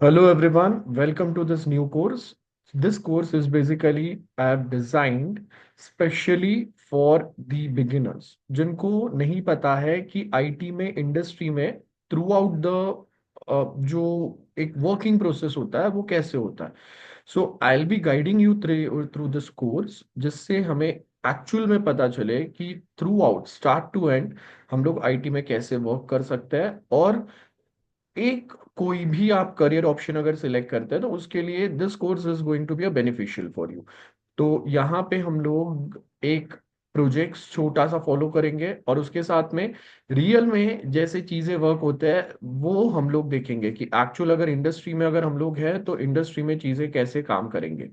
Hello everyone, welcome to this new course. This course is basically I have designed specially for the beginners जिनको नहीं पता है कि IT में industry में थ्रू आउट द जो एक वर्किंग प्रोसेस होता है वो कैसे होता है. So I will be guiding you through this course जिससे हमें एक्चुअल में पता चले कि throughout start to end हम लोग आईटी में कैसे वर्क कर सकते हैं. और एक कोई भी आप करियर ऑप्शन अगर सिलेक्ट करते हैं तो उसके लिए this course is going to be a beneficial for you. तो यहाँ पे हम लोग एक प्रोजेक्ट छोटा सा फॉलो करेंगे और उसके साथ में रियल में जैसे चीजें वर्क होते हैं वो हम लोग देखेंगे कि एक्चुअल अगर इंडस्ट्री में अगर हम लोग हैं तो इंडस्ट्री में चीजें कैसे काम करेंगे.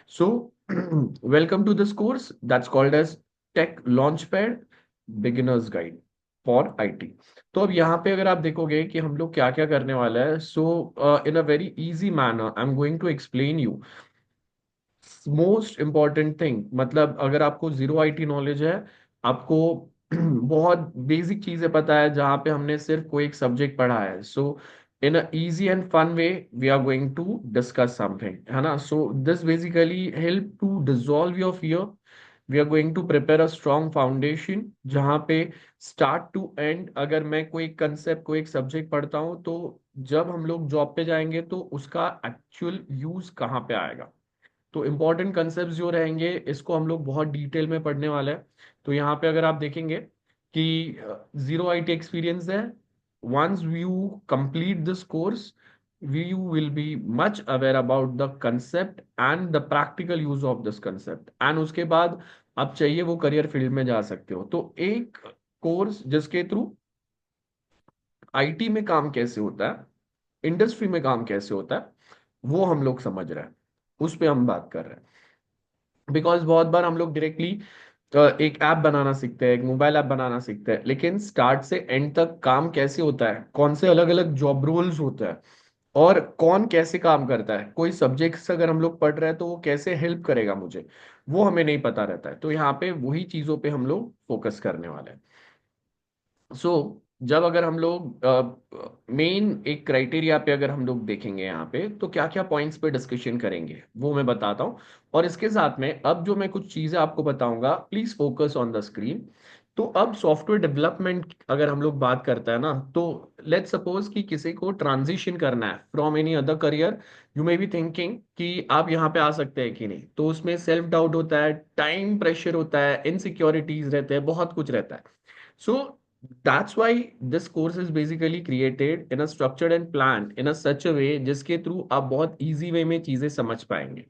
So welcome to this course that's called as Tech Launch Pad beginners guide for IT. तो अब यहाँ पे अगर आप देखोगे कि हम लोग क्या क्या करने वाला है. So in a very easy manner I am going to explain you most important thing. मतलब अगर आपको जीरो आईटी नॉलेज है, आपको बहुत बेसिक चीजें पता है जहाँ पे हमने सिर्फ कोई एक सब्जेक्ट पढ़ा है. So in a easy and fun way we are going to discuss something, है ना. So this basically help to dissolve your fear. We are going to prepare a strong foundation जहाँ पे स्टार्ट टू एंड अगर मैं कोई concept कोई एक subject पढ़ता हूँ तो जब हम लोग जॉब पे जाएंगे तो उसका एक्चुअल यूज कहाँ पे आएगा. तो इम्पोर्टेंट कंसेप्ट जो रहेंगे इसको हम लोग बहुत डिटेल में पढ़ने वाले हैं. तो यहाँ पे अगर आप देखेंगे कि जीरो आईटी एक्सपीरियंस है. Once you complete this course you will be much aware about the concept and the practical use of this concept. and उसके बाद आप चाहिए वो करियर फील्ड में जा सकते हो. तो एक कोर्स जिसके थ्रू आईटी में काम कैसे होता है, इंडस्ट्री में काम कैसे होता है, वो हम लोग समझ रहे हैं, उस पे हम बात कर रहे हैं. बिकॉज बहुत बार हम लोग डायरेक्टली एक ऐप बनाना सीखते हैं, एक मोबाइल ऐप बनाना सीखते हैं, लेकिन स्टार्ट से एंड तक काम कैसे होता है, कौन से अलग अलग जॉब रोल्स होते हैं और कौन कैसे काम करता है, कोई सब्जेक्ट्स अगर हम लोग पढ़ रहे हैं तो वो कैसे हेल्प करेगा मुझे, वो हमें नहीं पता रहता है. तो यहाँ पे वही चीजों पे हम लोग फोकस करने वाले हैं. सो जब अगर हम लोग मेन एक क्राइटेरिया पे अगर हम लोग देखेंगे यहाँ पे तो क्या क्या पॉइंट्स पे डिस्कशन करेंगे वो मैं बताता हूँ. और इसके साथ में अब जो मैं कुछ चीजें आपको बताऊंगा please focus on the screen. तो अब सॉफ्टवेयर डेवलपमेंट अगर हम लोग बात करते हैं ना, तो लेट्स सपोज कि किसी को ट्रांजिशन करना है from any other career. You may be thinking कि आप यहाँ पे आ सकते हैं कि नहीं. तो उसमें सेल्फ डाउट होता है, टाइम प्रेशर होता है, इनसिक्योरिटीज रहते हैं, बहुत कुछ रहता है. So that's why this course is basically created in a structured and planned in a such a way जिसके थ्रू आप बहुत इजी वे में चीजें समझ पाएंगे.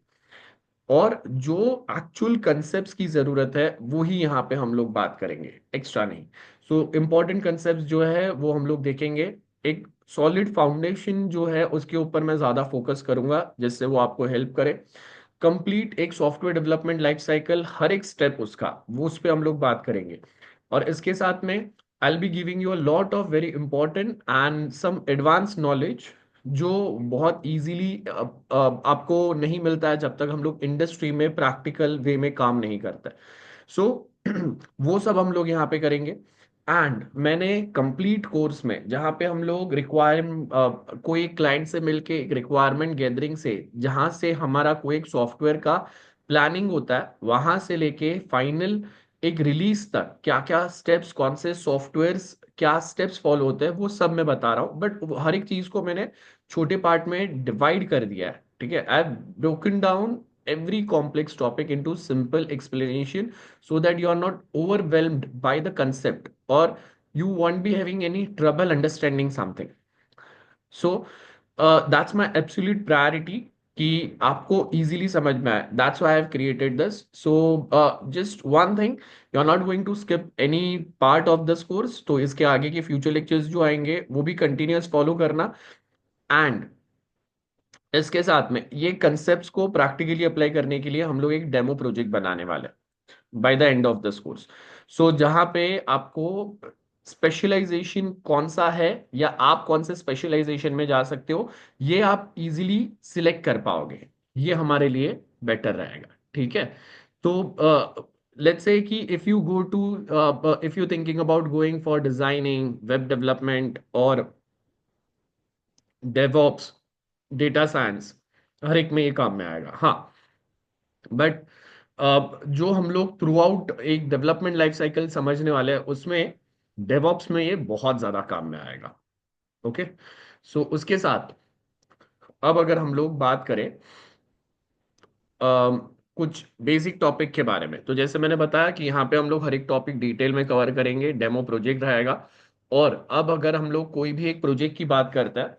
और जो एक्चुअल कंसेप्ट्स की जरूरत है वो ही यहाँ पे हम लोग बात करेंगे, एक्स्ट्रा नहीं. सो इम्पोर्टेंट कंसेप्ट्स जो है वो हम लोग देखेंगे. एक सॉलिड फाउंडेशन जो है उसके ऊपर मैं ज्यादा फोकस करूंगा जिससे वो आपको हेल्प करे. कंप्लीट एक सॉफ्टवेयर डेवलपमेंट लाइफ साइकिल, हर एक स्टेप उसका वो उस पर हम लोग बात करेंगे. और इसके साथ में I will be giving you a lot of very important and some advance knowledge जो बहुत इजीली आपको नहीं मिलता है जब तक हम लोग इंडस्ट्री में प्रैक्टिकल वे में काम नहीं करते. सो वो सब हम लोग यहाँ पे करेंगे. एंड मैंने कंप्लीट कोर्स में जहाँ पे हम लोग रिक्वायर कोई क्लाइंट से मिलके एक रिक्वायरमेंट गैदरिंग से जहाँ से हमारा कोई एक सॉफ्टवेयर का प्लानिंग होता है वहां से लेके फाइनल एक रिलीज तक क्या क्या स्टेप्स, कौन से सॉफ्टवेयर्स क्या स्टेप्स फॉलो होते हैं वो सब मैं बता रहा हूँ. बट हर एक चीज को मैंने छोटे पार्ट में डिवाइड कर दिया है. ठीक है, I have broken down every complex topic into simple explanation so that you are not overwhelmed by the concept or you won't be having any trouble understanding something. So that's my absolute priority कि आपको easily समझ में आए. That's why I have created this. So just one thing, you are not going to skip any part of this course. तो इसके आगे के future lectures जो आएंगे वो भी continuous follow करना. And इसके साथ में ये कंसेप्ट्स को प्रैक्टिकली अप्लाई करने के लिए हम लोग एक डेमो प्रोजेक्ट बनाने वाले हैं by the end of this course. So जहां पे आपको स्पेशलाइजेशन कौन सा है या आप कौन से स्पेशलाइजेशन में जा सकते हो ये आप इजीली सिलेक्ट कर पाओगे. ये हमारे लिए बेटर रहेगा. ठीक है. तो लेट्स से कि if you go to if you thinking about going for designing, web development और डेवऑप्स, डेटा साइंस, हर एक में ये काम में आएगा। हाँ, बट जो हम लोग थ्रू आउट एक डेवलपमेंट लाइफ साइकिल समझने वाले हैं, उसमें डेवऑप्स में ये बहुत ज्यादा काम में आएगा। ओके, सो उसके साथ अब अगर हम लोग बात करें कुछ बेसिक टॉपिक के बारे में, तो जैसे मैंने बताया कि यहाँ पे हम लोग हर एक टॉपिक डिटेल में कवर करेंगे, डेमो प्रोजेक्ट रहेगा। और अब अगर हम लोग कोई भी एक प्रोजेक्ट की बात करते हैं,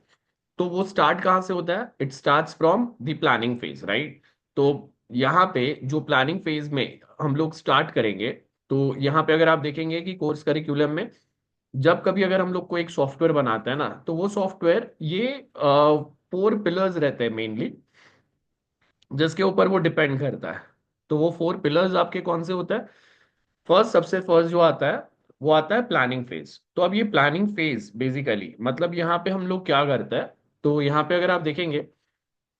तो वो स्टार्ट कहाँ से होता है? It starts from the planning phase, right? तो यहाँ पे जो प्लानिंग फेज में हम लोग स्टार्ट करेंगे, तो यहाँ पे अगर आप देखेंगे कि कोर्स करिकुलम में जब कभी अगर हम लोग को एक सॉफ्टवेयर बनाते हैं ना, तो वो सॉफ्टवेयर ये 4 पिलर्स रहते हैं मेनली, जिसके ऊपर वो डिपेंड करता है। तो वो 4 पिलर्स आपके कौन से होते हैं? फर्स्ट, सबसे फर्स्ट जो आता है वो आता है प्लानिंग फेज। तो अब ये प्लानिंग फेज बेसिकली मतलब यहाँ पे हम लोग क्या करते हैं, तो यहाँ पे अगर आप देखेंगे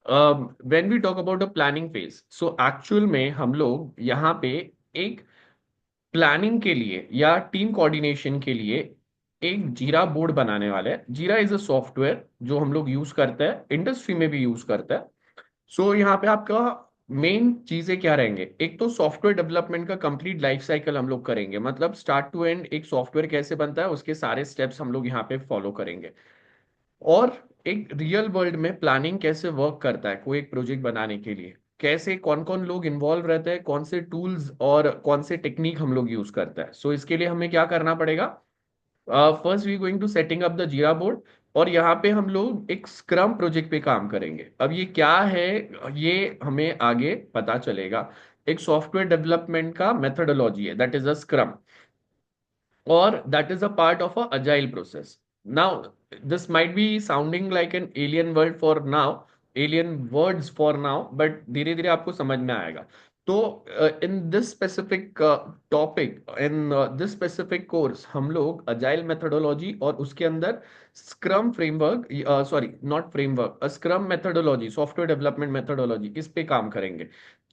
when we talk about a planning phase, so actual में हम लोग यहाँ पे एक प्लानिंग के लिए या टीम कोऑर्डिनेशन के लिए एक जीरा बोर्ड बनाने वाले हैं। जीरा इज अ सॉफ्टवेयर जो हम लोग यूज करते हैं, इंडस्ट्री में भी यूज करते हैं। सो यहाँ पे आपका मेन चीजें क्या रहेंगे? एक तो सॉफ्टवेयर डेवलपमेंट का कंप्लीट लाइफ साइकिल हम लोग करेंगे, मतलब स्टार्ट टू एंड एक सॉफ्टवेयर कैसे बनता है उसके सारे स्टेप्स हम लोग यहाँ पे फॉलो करेंगे। और एक रियल वर्ल्ड में प्लानिंग कैसे वर्क करता है कोई एक प्रोजेक्ट बनाने के लिए, कैसे कौन कौन लोग इन्वॉल्व रहते हैं, कौन से टूल्स और कौन से टेक्निक हम लोग यूज करते हैं। सो इसके लिए हमें क्या करना पड़ेगा? First we going to setting up the Jira board. और यहाँ पे हम लोग एक स्क्रम प्रोजेक्ट पे काम करेंगे। अब ये क्या है, ये हमें आगे पता चलेगा। एक सॉफ्टवेयर डेवलपमेंट का मेथोडोलॉजी है, that is a scrum, or that is a part of a agile process. Now, this might be sounding like an alien word for now, alien words for now, but धीरे धीरे आपको समझ में आएगा। तो in this specific topic, in this specific course, हम लोग agile methodology और उसके अंदर scrum framework, sorry not framework, scrum methodology, software development methodology, इस पे काम करेंगे।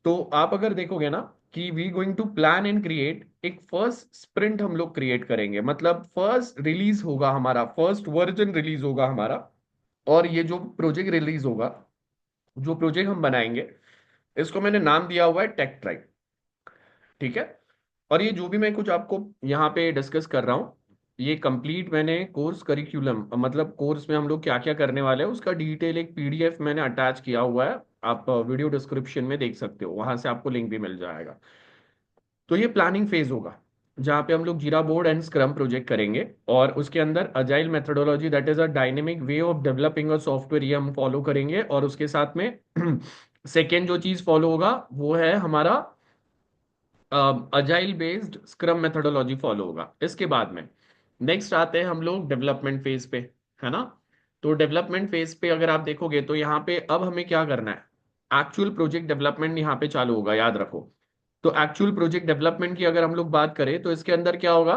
तो आप अगर देखोगे ना कि we going to plan and create, एक फर्स्ट स्प्रिंट हम लोग क्रिएट करेंगे, मतलब फर्स्ट रिलीज होगा हमारा, फर्स्ट वर्जन रिलीज होगा हमारा। और ये जो प्रोजेक्ट रिलीज होगा, जो प्रोजेक्ट हम बनाएंगे, इसको मैंने नाम दिया हुआ है टेक ट्राइब। ठीक है? और ये जो भी मैं कुछ आपको यहाँ पे डिस्कस कर रहा हूँ, ये कंप्लीट मैंने कोर्स करिकुलम, मतलब कोर्स में हम लोग क्या क्या करने वाले हैं उसका डिटेल एक पीडीएफ मैंने अटैच किया हुआ है। आप वीडियो डिस्क्रिप्शन में देख सकते हो, वहां से आपको लिंक भी मिल जाएगा। तो ये प्लानिंग फेज होगा जहाँ पे हम लोग जीरा बोर्ड एंड स्क्रम प्रोजेक्ट करेंगे, और उसके अंदर agile methodology, that is a dynamic way of developing a software, ये हम फॉलो करेंगे। और उसके साथ में सेकेंड जो चीज फॉलो होगा वो है हमारा agile based scrum methodology follow होगा। इसके बाद में नेक्स्ट आते हैं हम लोग डेवलपमेंट फेज पे, है ना? तो डेवलपमेंट फेज पे अगर आप देखोगे तो यहाँ पे अब हमें क्या करना है, एक्चुअल प्रोजेक्ट डेवलपमेंट यहाँ पे चालू होगा, याद रखो। तो एक्चुअल प्रोजेक्ट डेवलपमेंट की अगर हम लोग बात करें तो इसके अंदर क्या होगा?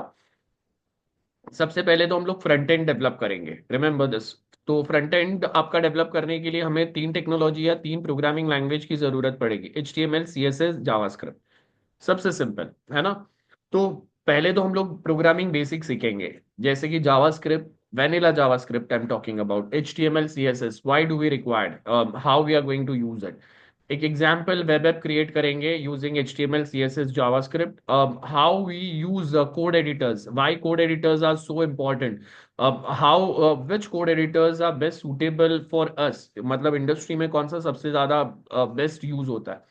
सबसे पहले तो हम लोग फ्रंट एंड डेवलप करेंगे, रिमेंबर दिस। तो फ्रंट एंड आपका डेवलप करने के लिए हमें 3 टेक्नोलॉजी या 3 प्रोग्रामिंग लैंग्वेज की जरूरत पड़ेगी, HTML, CSS, जावास्क्रिप्ट। सबसे सिंपल, है ना? तो पहले तो हम लोग प्रोग्रामिंग बेसिक सीखेंगे, जैसे कि JavaScript, vanilla JavaScript I am talking about, HTML, CSS, why do we required, how we are going to use it. एक एग्जाम्पल वेब ऐप क्रिएट करेंगे using HTML, CSS, JavaScript. How we use code editors, why code editors are so important, how which code editors are best suitable for us, मतलब industry में कौन सा सबसे ज्यादा best use होता है।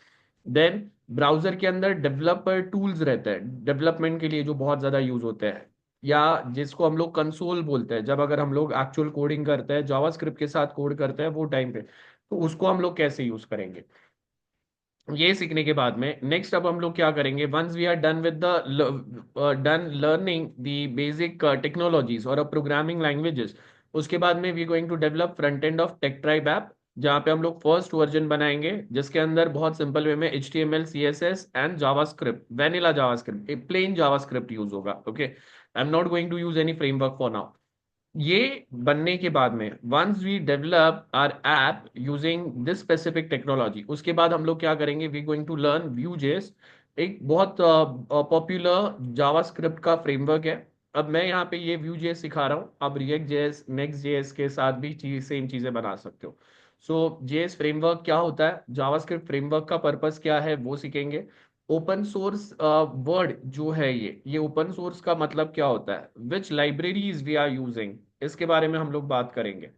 Then browser के अंदर डेवलपर टूल्स रहते हैं डेवलपमेंट के लिए जो बहुत ज्यादा यूज होते हैं, या जिसको हम लोग कंसोल बोलते हैं, जब अगर हम लोग एक्चुअल कोडिंग करते हैं जावास्क्रिप्ट के साथ कोड करते हैं वो टाइम पे, तो उसको हम लोग कैसे यूज करेंगे। ये सीखने के बाद में नेक्स्ट अब हम लोग क्या करेंगे, once we are done with the done learning the basic technologies और प्रोग्रामिंग लैंग्वेजेस, उसके बाद में we going to develop front end of Tech tribe app, जहाँ पे हम लोग फर्स्ट वर्जन बनाएंगे जिसके अंदर बहुत सिंपल वे में HTML, CSS and JavaScript, vanilla JavaScript, plain JavaScript use होगा। Okay, I am not going to use any framework for now. ये बनने के बाद में once we develop our app using this specific technology, उसके बाद हम लोग क्या करेंगे, we going to learn Vue.js, एक बहुत पॉपुलर जावास्क्रिप्ट का फ्रेमवर्क है। अब मैं यहाँ पे ये Vue.js सिखा रहा हूँ, आप React.js, Next.js के साथ भी सेम चीजें बना सकते हो। सो जेएस फ्रेमवर्क क्या होता है, जावास्क्रिप्ट फ्रेमवर्क का पर्पस क्या है वो सीखेंगे। ओपन सोर्स वर्ड जो है, ये ओपन सोर्स का मतलब क्या होता है, विच लाइब्रेरीज वी आर यूजिंग, इसके बारे में हम लोग बात करेंगे।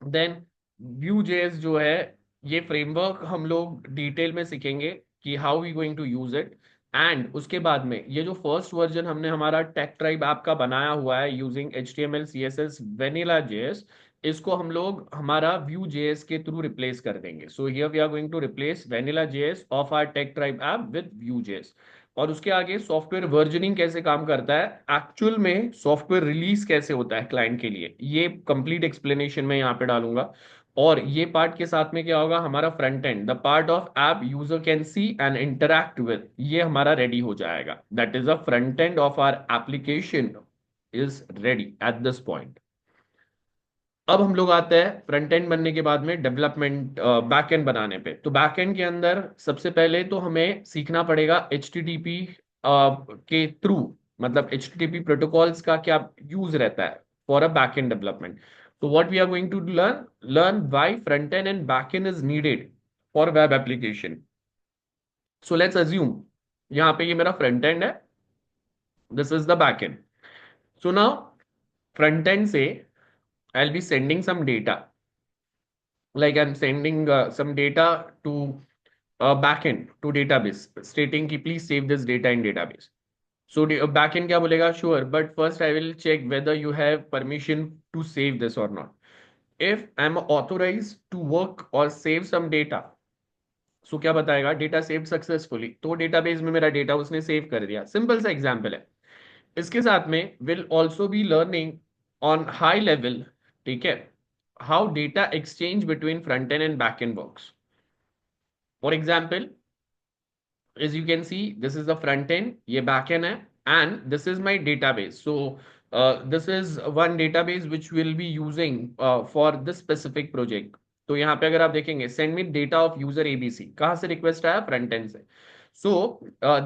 देन व्यू जेएस जो है, ये फ्रेमवर्क हम लोग डिटेल में सीखेंगे कि how we going to use it. And उसके बाद में ये जो फर्स्ट वर्जन हमने हमारा टेक ट्राइब ऐप का बनाया हुआ है using HTML CSS vanilla JS, इसको हम लोग हमारा व्यू जेएस के थ्रू रिप्लेस कर देंगे। So here we are going to replace vanilla JS of our Tech tribe app with Vue JS. और उसके आगे सॉफ्टवेयर वर्जनिंग कैसे काम करता है, एक्चुअल में सॉफ्टवेयर रिलीज कैसे होता है क्लाइंट के लिए, ये कंप्लीट एक्सप्लेनेशन मैं यहाँ पे डालूंगा। और ये पार्ट के साथ में क्या होगा, हमारा front end, the part of app user can see and interact with, ये हमारा रेडी हो जाएगा। That is a front end of our application is ready at this point. अब हम लोग आते हैं फ्रंट एंड बनने के बाद में डेवलपमेंट बैक एंड बनाने पे। तो बैक एंड के अंदर सबसे पहले तो हमें सीखना पड़ेगा HTTP के थ्रू, मतलब HTTP प्रोटोकॉल्स का क्या यूज रहता है for a back end development. तो what we are going to learn why front end and back end is needed for web application. So let's assume यहाँ पे ये मेरा फ्रंट एंड है, this is the back end. So now front end से I'll be sending some data, like I'm sending some data to backend to database stating कि please save this data in database. So backend क्या बोलेगा, sure, but first I will check whether you have permission to save this or not. If I'm authorized to work or save some data, so क्या बताएगा, data save successfully, तो database में मेरा data उसने save कर दिया। Simple सा example है। इसके साथ में will also be learning on high level, ठीक है, how data exchange between front end and back and works. For example, as you can see, this is the front end, ये back end है, and this is my database. So this is one database which will be using for this specific project. तो यहाँ पे अगर आप देखेंगे send me data of user ABC, कहाँ से रिक्वेस्ट आया, फ्रंट एंड से। So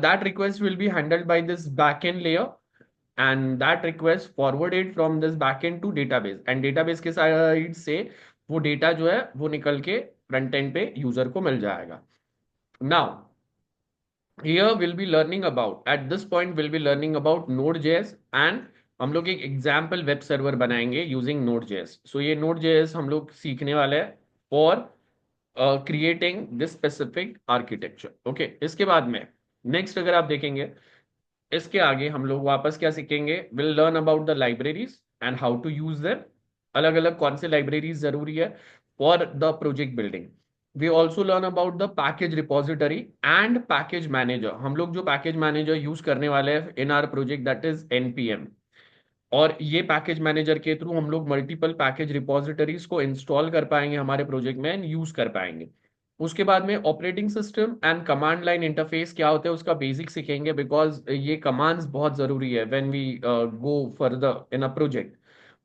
that request will be handled by this backend layer, and that request forwarded from this backend to database, and database के साइड से वो data जो है वो निकल के फ्रंट एंड पे यूजर को मिल जाएगा। Now here we'll be learning about, at this point we'll be learning about Node.js, and हम लोग एक एग्जाम्पल वेब सर्वर बनाएंगे यूजिंग Node.js। सो ये Node.js हम लोग सीखने वाले हैं for creating this specific architecture. Okay, इसके बाद में नेक्स्ट अगर आप देखेंगे, इसके आगे हम लोग वापस क्या सीखेंगे, will learn about the libraries and how to use them, अलग अलग कौन से लाइब्रेरीज जरूरी है for the project building. We also learn about the package repository and package manager. हम लोग जो पैकेज मैनेजर यूज करने वाले हैं in our project, that is NPM। और ये पैकेज मैनेजर के थ्रू हम लोग मल्टीपल पैकेज रिपोजिटरीज को इंस्टॉल कर पाएंगे हमारे प्रोजेक्ट में एंड यूज कर पाएंगे। उसके बाद में operating system and command line interface क्या होता है उसका बेसिक सीखेंगे, बिकॉज ये कमांड्स बहुत जरूरी है when we go further in a project.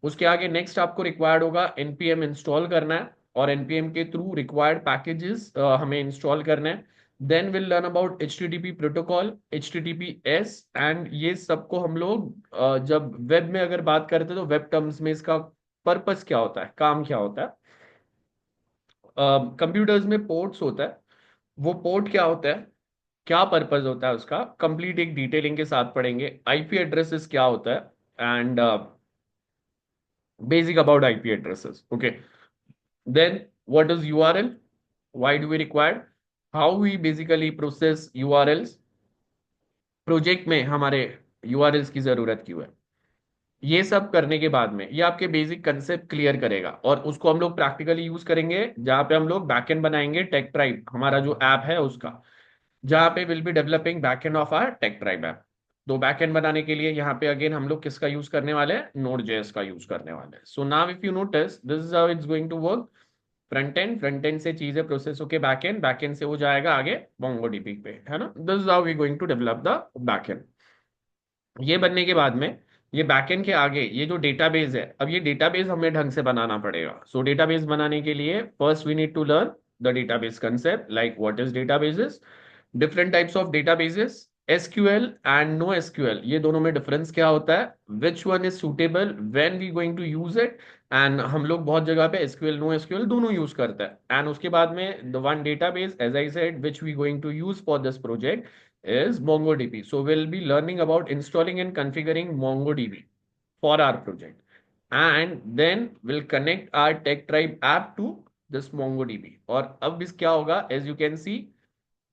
उसके आगे नेक्स्ट आपको रिक्वायर्ड होगा NPM इंस्टॉल करना है, और NPM के थ्रू रिक्वायर्ड पैकेजेस हमें इंस्टॉल करना है। Then will learn about HTTP protocol, HTTPS, and ये सबको हम लोग जब वेब में अगर बात करते हैं तो वेब टर्म्स में इसका पर्पस क्या होता है, काम क्या होता है। कंप्यूटर्स में पोर्ट्स होता है, वो पोर्ट क्या होता है, क्या पर्पस होता है उसका, कंप्लीट एक डिटेलिंग के साथ पढ़ेंगे। IP एड्रेसेस क्या होता है, and basic about IP addresses. Okay, then what is URL, why do we require, how we basically process URLs, project में हमारे URLs की जरूरत क्यों है। ये सब करने के बाद में ये आपके बेसिक कंसेप्ट क्लियर करेगा, और उसको हम लोग प्रैक्टिकली यूज करेंगे जहां पे हम लोग बैकएंड बनाएंगे टेक ट्राइब, हमारा जो ऐप है उसका, जहां पे will be developing backend of our Tech tribe app. तो बैकएंड बनाने के लिए यहाँ पे अगेन हम लोग किसका यूज करने वाले हैं, Node.js का यूज करने वाले हैं। So now if you notice, this is how it's going to work. Front end से चीजें प्रोसेस होके बैक एंड से हो जाएगा आगे MongoDB पे, है ना। This is how we going to develop the back end. ये बनने के बाद में ये बैकएंड के आगे ये जो डेटाबेस है, अब ये डेटाबेस हमें ढंग से बनाना पड़ेगा। सो डेटाबेस बनाने के लिए first we need to learn the database concept, like what is databases, different types of databases, SQL and NoSQL, ये दोनों में डिफरेंस क्या होता है, which one is suitable when we going to use it, and हम लोग बहुत जगह पे एसक्यूएल नो एसक्यूएल दोनों यूज करते हैं। एंड उसके बाद में the one database as I said which we going to use for this project is MongoDB. So we'll be learning about installing and configuring MongoDB for our project. And then we'll connect our TechTribe app to this MongoDB. और अब इस क्या होगा, as you can see,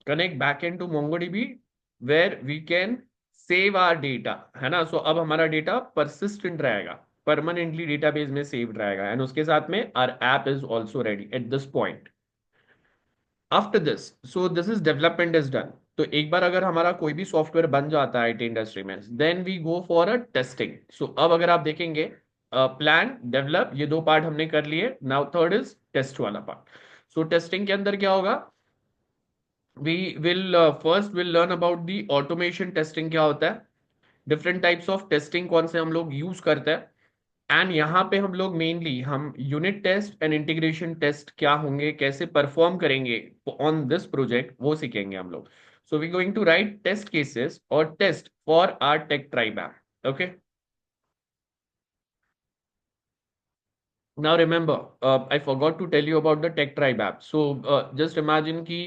connect backend to MongoDB where we can save our data, है ना। So अब हमारा data persistent रहेगा, permanently database में saved रहेगा, and उसके साथ में our app is also ready at this point. After this, so this is development is done. तो एक बार अगर हमारा कोई भी सॉफ्टवेयर बन जाता है आईटी इंडस्ट्री में, then we go for a testing. So अब अगर आप देखेंगे, प्लान डेवलप ये दो पार्ट हमने कर लिए, नाउ थर्ड इज टेस्ट वाला पार्ट। सो टेस्टिंग के अंदर क्या होगा, we will first will learn about the automation testing क्या होता है, डिफरेंट टाइप्स ऑफ टेस्टिंग कौन से हम लोग यूज करते हैं, एंड यहाँ पे हम लोग मेनली हम unit test and integration test क्या होंगे, कैसे परफॉर्म करेंगे ऑन दिस प्रोजेक्ट, वो सीखेंगे हम लोग। So we going to write test cases और test for our take tribe app. Okay, now remember, I forgot to tell you about the tech tribe app. So just imagine ki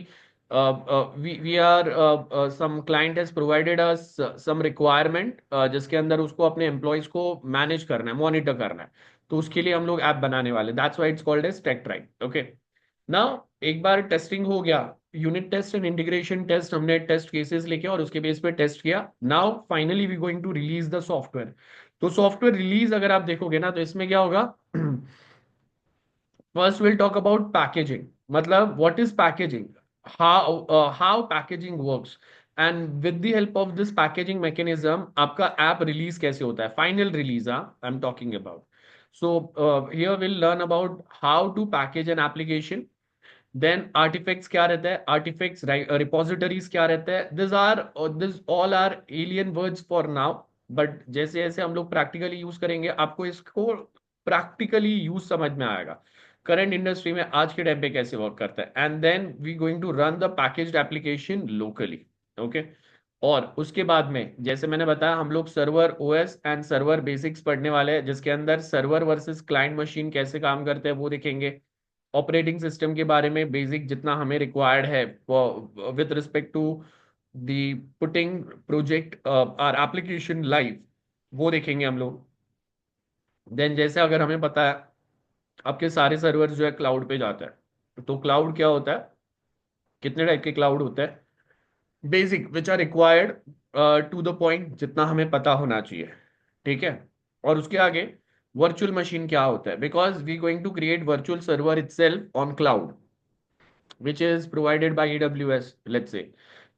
we are some client has provided us some requirement, जिसके अंदर उसको अपने employees को manage करना है, monitor करना है। तो उसके लिए हम लोग ऐप बनाने वाले, that's why it's called as Tech Tribe. Okay, now एक बार टेस्टिंग हो गया, unit test and integration test हमने टेस्ट केसेस लेके और उसके बेस पे टेस्ट किया, now finally we going to release the software. तो सॉफ्टवेयर रिलीज अगर आप देखोगे ना, तो इसमें क्या होगा, First, we'll talk about packaging. मतलब what is packaging? How packaging works? And with the help of this packaging mechanism, आपका app release कैसे होता है? Final release, I'm talking about. So here we'll learn about how to package an application. Then artifacts क्या रहता है? Artifacts repositories क्या रहता है? These all are alien words for now. But जैसे जैसे हम लोग प्रैक्टिकली यूज करेंगे, आपको इसको प्रैक्टिकली यूज समझ में आएगा, करंट इंडस्ट्री में आज के टाइम पे कैसे वर्क करता है। And then we going to run the packaged application locally. Okay, और उसके बाद में जैसे मैंने बताया, हम लोग server OS and server basics पढ़ने वाले हैं, जिसके अंदर सर्वर वर्सेस क्लाइंट मशीन कैसे काम करते हैं वो देखेंगे। ऑपरेटिंग सिस्टम के बारे में बेसिक जितना हमें रिक्वायर्ड है with respect to the putting project our application live, वो देखेंगे हम लोग। देन जैसे अगर हमें पता है आपके सारे सर्वर जो है क्लाउड पे जाता है, तो क्लाउड क्या होता है, कितने टाइप के क्लाउड होते हैं, basic which are required to the point जितना हमें पता होना चाहिए, ठीक है। और उसके आगे वर्चुअल मशीन क्या होता है, because we going to create virtual server itself on cloud which is provided by AWS, let's say.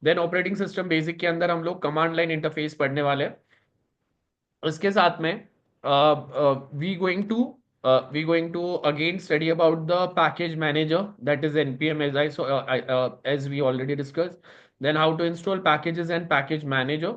Then operating system basic के अंदर हम लोग कमांड लाइन इंटरफेस पढ़ने वाले हैं। इसके साथ में we going to we going to again study about the package manager, that is npm, as as we already discussed. Then how to install packages and package manager,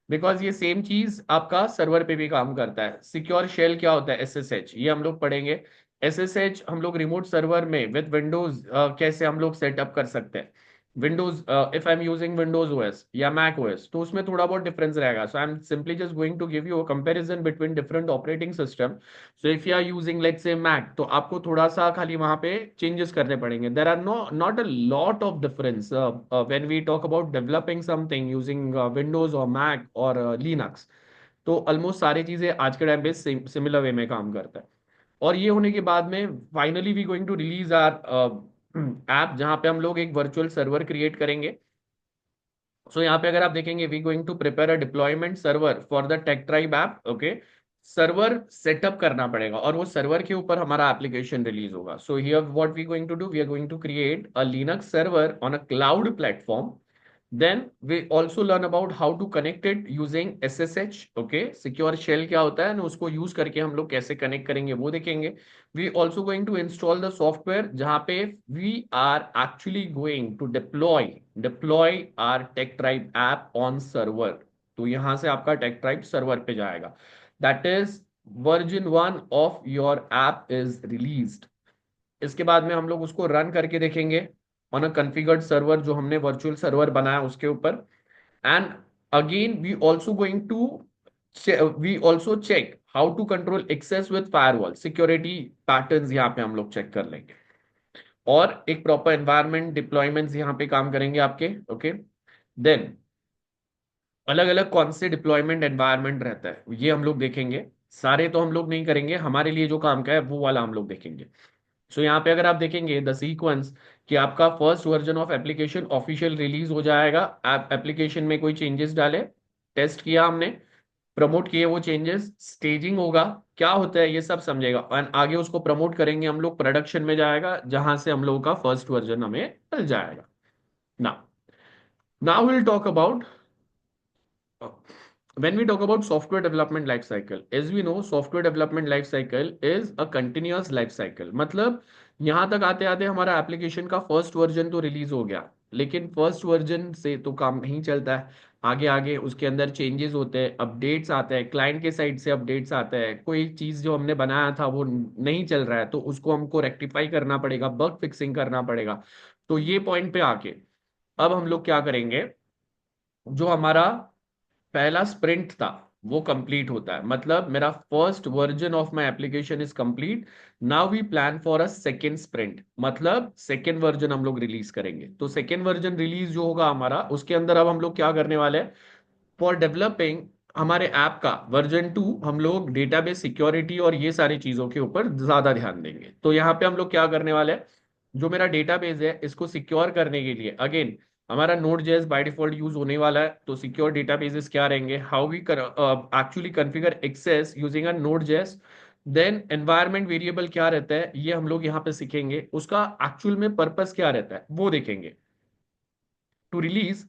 because ये same चीज आपका server पे भी काम करता है। Secure shell क्या होता है, एसएसएच, ये हम लोग पढ़ेंगे। एसएसएच हम लोग रिमोट सर्वर में विद विंडोज कैसे हम लोग सेटअप कर सकते हैं। Windows, if I am using Windows OS या मैक ओएस, तो उसमें थोड़ा बहुत डिफरेंस रहेगा। So I am simply just going to give you a comparison between different operating system. So if you are using let's say Mac, तो आपको थोड़ा सा खाली वहां पे चेंजेस करने पड़ेंगे। There are not a lot of difference when we talk about developing something using Windows और मैक और लिनक्स। तो ऑलमोस्ट सारी चीजें आज के टाइम पे सिमिलर वे में काम करता है। और ये होने के बाद में finally we going to release our app, जहां पे हम लोग एक वर्चुअल सर्वर क्रिएट करेंगे। सो यहाँ पे अगर आप देखेंगे, we going to prepare a deployment server for the Tech tribe app. Okay, server setup करना पड़ेगा और वो सर्वर के ऊपर हमारा एप्लीकेशन रिलीज होगा। So here what we going to do, we are going to create a Linux server on a cloud platform. Then we also learn about how to connect it using SSH, okay? Secure shell क्या होता है ना, उसको use करके हम लोग कैसे connect करेंगे वो देखेंगे। We also going to install the software जहाँ पे we are actually going to deploy our TechTribe app on server। तो यहाँ से आपका TechTribe सर्वर पे जाएगा। That is version 1 of your app is released। इसके बाद में हम लोग उसको रन करके देखेंगे ऑन अ कॉन्फ़िगर्ड सर्वर, जो हमने वर्चुअल सर्वर बनाया उसके ऊपर। And again we also going to we also check how to control access with firewall, security patterns यहाँ पे हम लोग चेक कर लेंगे, और एक प्रॉपर एनवायरनमेंट डिप्लॉयमेंट्स यहाँ पे काम करेंगे आपके। ओके, देन अलग अलग कौन से डिप्लॉयमेंट एनवायरनमेंट रहता है ये हम लोग देखेंगे। सारे तो हम लोग नहीं करेंगे, हमारे लिए जो काम का है वो वाला हम लोग देखेंगे। सो यहाँ पे अगर आप देखेंगे द सीक्वेंस, कि आपका first version of application official release हो जाएगा, आप एप्लीकेशन में कोई चेंजेस डाले, टेस्ट किया हमने, प्रमोट किए वो चेंजेस, स्टेजिंग होगा, क्या होता है ये सब समझेगा, और आगे उसको प्रमोट करेंगे हम लोग, प्रोडक्शन में जाएगा, जहां से हम लोगों का फर्स्ट वर्जन हमें मिल जाएगा। ना, now will talk about, when we talk about software development life cycle, as we know software development life cycle is a continuous life cycle। मतलब यहां तक आते आते हमारा एप्लीकेशन का फर्स्ट वर्जन तो रिलीज हो गया, लेकिन फर्स्ट वर्जन से तो काम नहीं चलता है, आगे आगे उसके अंदर चेंजेस होते हैं, अपडेट्स आते हैं, क्लाइंट के साइड से अपडेट्स आते हैं, कोई चीज जो हमने बनाया था वो नहीं चल रहा है तो उसको हमको रेक्टिफाई करना पड़ेगा, बग फिक्सिंग करना पड़ेगा। तो ये पॉइंट पे आके अब हम लोग क्या करेंगे, जो हमारा पहला स्प्रिंट था वो कंप्लीट होता है, मतलब मेरा first version of my application is complete, now we plan for a second sprint, मतलब सेकेंड वर्जन हम लोग रिलीज करेंगे। तो सेकेंड वर्जन रिलीज जो होगा हमारा, उसके अंदर अब हम लोग क्या करने वाले हैं, फॉर डेवलपिंग हमारे ऐप का वर्जन 2, हम लोग डेटाबेस सिक्योरिटी और ये सारी चीजों के ऊपर ज्यादा ध्यान देंगे। तो यहाँ पे हम लोग क्या करने वाले हैं, जो मेरा डेटाबेस है इसको सिक्योर करने के लिए, अगेन हमारा Node JS by default use होने वाला है, तो सिक्योर डेटाबेसेस क्या रहेंगे, how we actually configure access using a Node JS, then environment variable क्या रहता है ये हम लोग यहाँ पे सीखेंगे, उसका एक्चुअल में पर्पस क्या रहता है वो देखेंगे, to release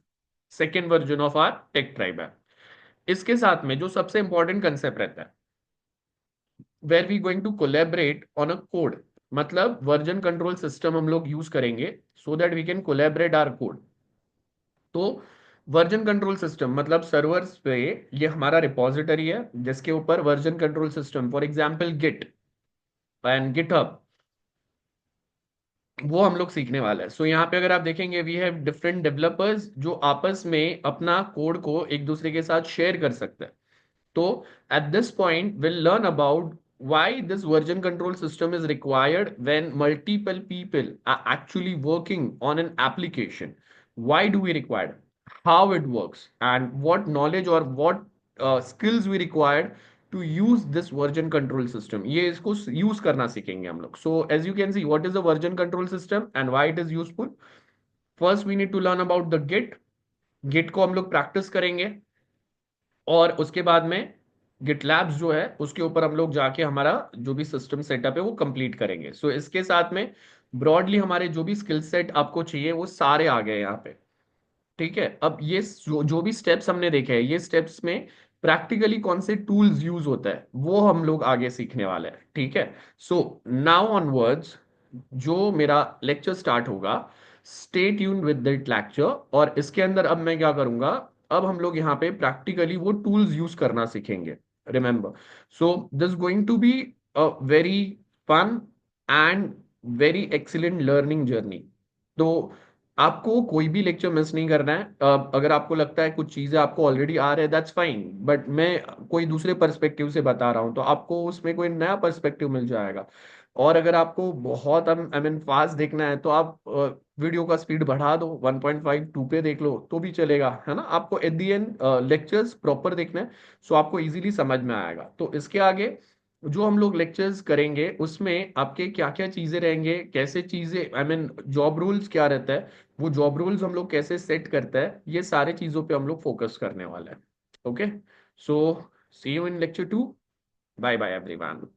second version of our take tribe app. इसके साथ में जो सबसे इंपॉर्टेंट कंसेप्ट रहता है, where we going to collaborate on a code, मतलब वर्जन कंट्रोल सिस्टम हम लोग यूज करेंगे so that we can collaborate our code. तो वर्जन कंट्रोल सिस्टम मतलब सर्वर्स पे ये हमारा रिपॉजिटरी है जिसके ऊपर version control system, for example Git and GitHub, वो हम लोग सीखने वाले हैं। सो यहाँ पे अगर आप देखेंगे वी हैव डिफरेंट डेवलपर्स जो आपस में अपना कोड को एक दूसरे के साथ शेयर कर सकते हैं। तो at this point, we'll learn about why this version control system is required when multiple people are actually working on an application. Why do we require? How it works and what knowledge or what skills we required to use this version control system. ये इसको use करना सीखेंगे हम लोग. So as you can see, what is the version control system and why it is useful? First, we need to learn about the Git. Git को हम लोग practice करेंगे, और उसके बाद में गिटलैब्स जो है उसके ऊपर हम लोग जाके हमारा जो भी सिस्टम सेटअप है वो कंप्लीट करेंगे। सो इसके साथ में ब्रॉडली हमारे जो भी स्किल सेट आपको चाहिए वो सारे आ गए यहाँ पे। ठीक है, अब ये जो भी स्टेप्स हमने देखे हैं, ये स्टेप्स में प्रैक्टिकली कौन से टूल्स यूज होता है वो हम लोग आगे सीखने वाले हैं। ठीक है, सो नाउ ऑनवर्ड्स जो मेरा लेक्चर स्टार्ट होगा, stay tuned with that lecture, और इसके अंदर अब मैं क्या करूंगा, अब हम लोग यहाँ पे प्रैक्टिकली वो टूल्स यूज करना सीखेंगे। Remember, so this going to be a very fun and very excellent learning journey. तो आपको कोई भी लेक्चर मिस नहीं करना है। अगर आपको लगता है कुछ चीजें आपको ऑलरेडी आ रहे हैं दैट्स फाइन, बट मैं कोई दूसरे पर्सपेक्टिव से बता रहा हूँ तो आपको उसमें कोई नया पर्सपेक्टिव मिल जाएगा। और अगर आपको बहुत आई मीन फास्ट देखना है तो आप वीडियो का स्पीड बढ़ा दो, 1.5 2 पे देख लो तो भी चलेगा, है ना। आपको at the and lectures proper देखना है, सो आपको इजीली समझ में आएगा। तो इसके आगे जो हम लोग लेक्चर्स करेंगे उसमें आपके क्या क्या चीजें रहेंगे, कैसे चीजें आई मीन जॉब रूल्स क्या रहता है, वो जॉब रूल्स हम लोग कैसे सेट करते हैं, ये सारे चीजों पे हम लोग फोकस करने वाले हैं। Okay, so see you in lecture 2। Bye bye everyone.